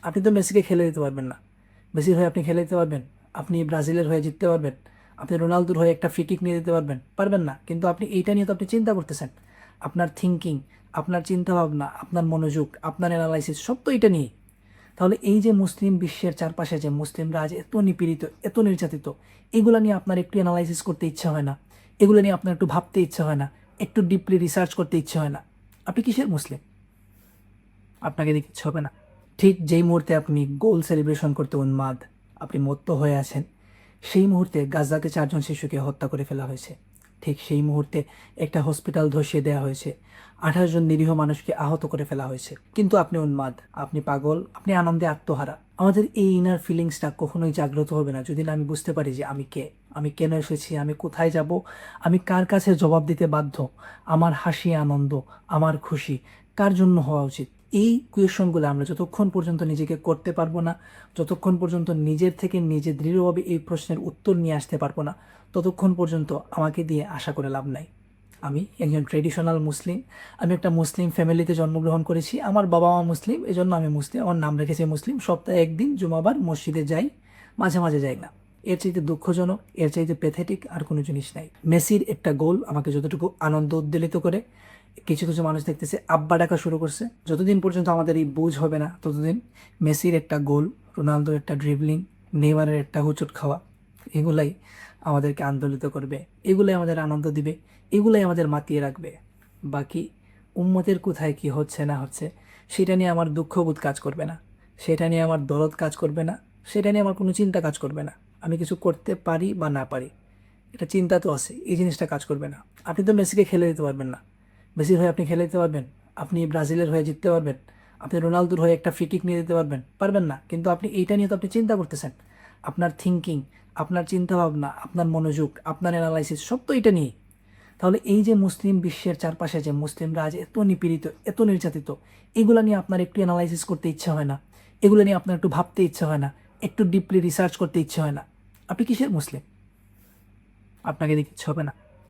আপনি তো মেসিকে খেলে দিতে পারবেন না। মেসির হয়ে আপনি খেলে দিতে পারবেন? আপনি ব্রাজিলের হয়ে জিততে পারবেন? আপনি রোনালদোর হয়ে একটা ফ্রি কিক নিয়ে দিতে পারবেন? পারবেন না। কিন্তু আপনি এইটা নিয়ে তো আপনি চিন্তা করতেছেন। আপনার থিঙ্কিং, আপনার চিন্তাভাবনা, আপনার মনোযোগ, আপনার অ্যানালাইসিস সব তো এটা নিয়ে। তাহলে এই যে মুসলিম বিশ্বের চারপাশে যে মুসলিমরা আজ এত নিপীড়িত, এত নির্যাতিত, এগুলো নিয়ে আপনার একটু অ্যানালাইসিস করতে ইচ্ছা হয় না? এগুলো নিয়ে আপনার একটু ভাবতে ইচ্ছা হয় না? একটু ডিপলি রিসার্চ করতে ইচ্ছা হয় না? আপনি কিসের মুসলিম? আপনাকে দেখে ইচ্ছে হবে না? ঠিক যেই মুহূর্তে আপনি গোল সেলিব্রেশন করতে উন্মাদ, আপনি মত্ত হয়ে আছেন, সেই মুহূর্তে গাজাতে 4 জন শিশুকে হত্যা করে ফেলা হয়েছে। ঠিক সেই মুহূর্তে একটা হসপিটাল ধসিয়ে দেওয়া হয়েছে, 28 জন নিরীহ মানুষকে আহত করে ফেলা হয়েছে, কিন্তু আপনি উন্মাদ, আপনি পাগল, আপনি আনন্দে আত্মহারা। আমাদের এই ইনার ফিলিংসটা কখনোই জাগ্রত হবে না যদি না আমি বুঝতে পারি যে আমি কে, আমি কেন এসেছি, আমি কোথায় যাব, আমি কার কাছে জবাব দিতে বাধ্য, আমার হাসি আনন্দ, আমার খুশি কার জন্য হওয়া উচিত। এই কোয়েশনগুলো আমরা যতক্ষণ পর্যন্ত নিজেকে করতে পারবো না, যতক্ষণ পর্যন্ত নিজের থেকে নিজে দৃঢ়ভাবে এই প্রশ্নের উত্তর নিয়ে আসতে পারবো না, ততক্ষণ পর্যন্ত আমাকে দিয়ে আশা করে লাভ নাই। আমি একজন ট্রেডিশনাল মুসলিম। আমি একটা মুসলিম ফ্যামিলিতে জন্মগ্রহণ করেছি। আমার বাবা মা মুসলিম, এই জন্য আমি মুসলিম, আমার নাম রেখেছে মুসলিম। সপ্তাহে একদিন জুমাবার মসজিদে যাই, মাঝে মাঝে যাই না। এর চাইতে দুঃখজনক, এর চাইতে প্যাথেটিক আর কোনো জিনিস নাই। মেসির একটা গোল আমাকে যতটুকু আনন্দ উদ্বেলিত করে, কিছু কিছু মানুষ দেখতেছে আব্বা ডাকা শুরু করছে। যতদিন পর্যন্ত আমাদের এই বুঝ হবে না, ততদিন মেসির একটা গোল, রোনালদোর একটা ড্রিবলিং, নেইমারের একটা হুচট খাওয়া, এগুলাই আমাদেরকে আন্দোলিত করবে, এগুলাই আমাদের আনন্দ দিবে, এগুলাই আমাদের মাতিয়ে রাখবে। বাকি উম্মতের কোথায় কি হচ্ছে না হচ্ছে সেটা নিয়ে আমার দুঃখবোধ কাজ করবে না, সেটা নিয়ে আমার দরদ কাজ করবে না, সেটা নিয়ে আমার কোনো চিন্তা কাজ করবে না। আমি কিছু করতে পারি বা না পারি, এটা চিন্তা তো আছে, এই জিনিসটা কাজ করবে না। আপনি তো মেসিকে খেলে দিতে পারবেন না। মেসির হয়ে আপনি খেলে দিতে পারবেন? আপনি ব্রাজিলের হয়ে জিততে পারবেন? আপনি রোনালদোর হয়ে একটা ফ্রি কিক নিয়ে দিতে পারবেন? পারবেন না। কিন্তু আপনি এইটা নিয়ে তো আপনি চিন্তা করতেছেন। আপনার থিঙ্কিং, আপনার চিন্তাভাবনা, আপনার মনোযোগ, আপনার অ্যানালাইসিস সব তো এটা নিয়ে। তাহলে এই যে মুসলিম বিশ্বের চারপাশে যে মুসলিমরা আজ এত নিপীড়িত, এত নির্যাতিত, এগুলো নিয়ে আপনার একটু অ্যানালাইসিস করতে ইচ্ছা হয় না? এগুলো নিয়ে আপনার একটু ভাবতে ইচ্ছা হয় না? একটু ডিপলি রিসার্চ করতে ইচ্ছা হয় না? আপনি কিসের মুসলিম? আপনাকে দেখে ইচ্ছে হবে না?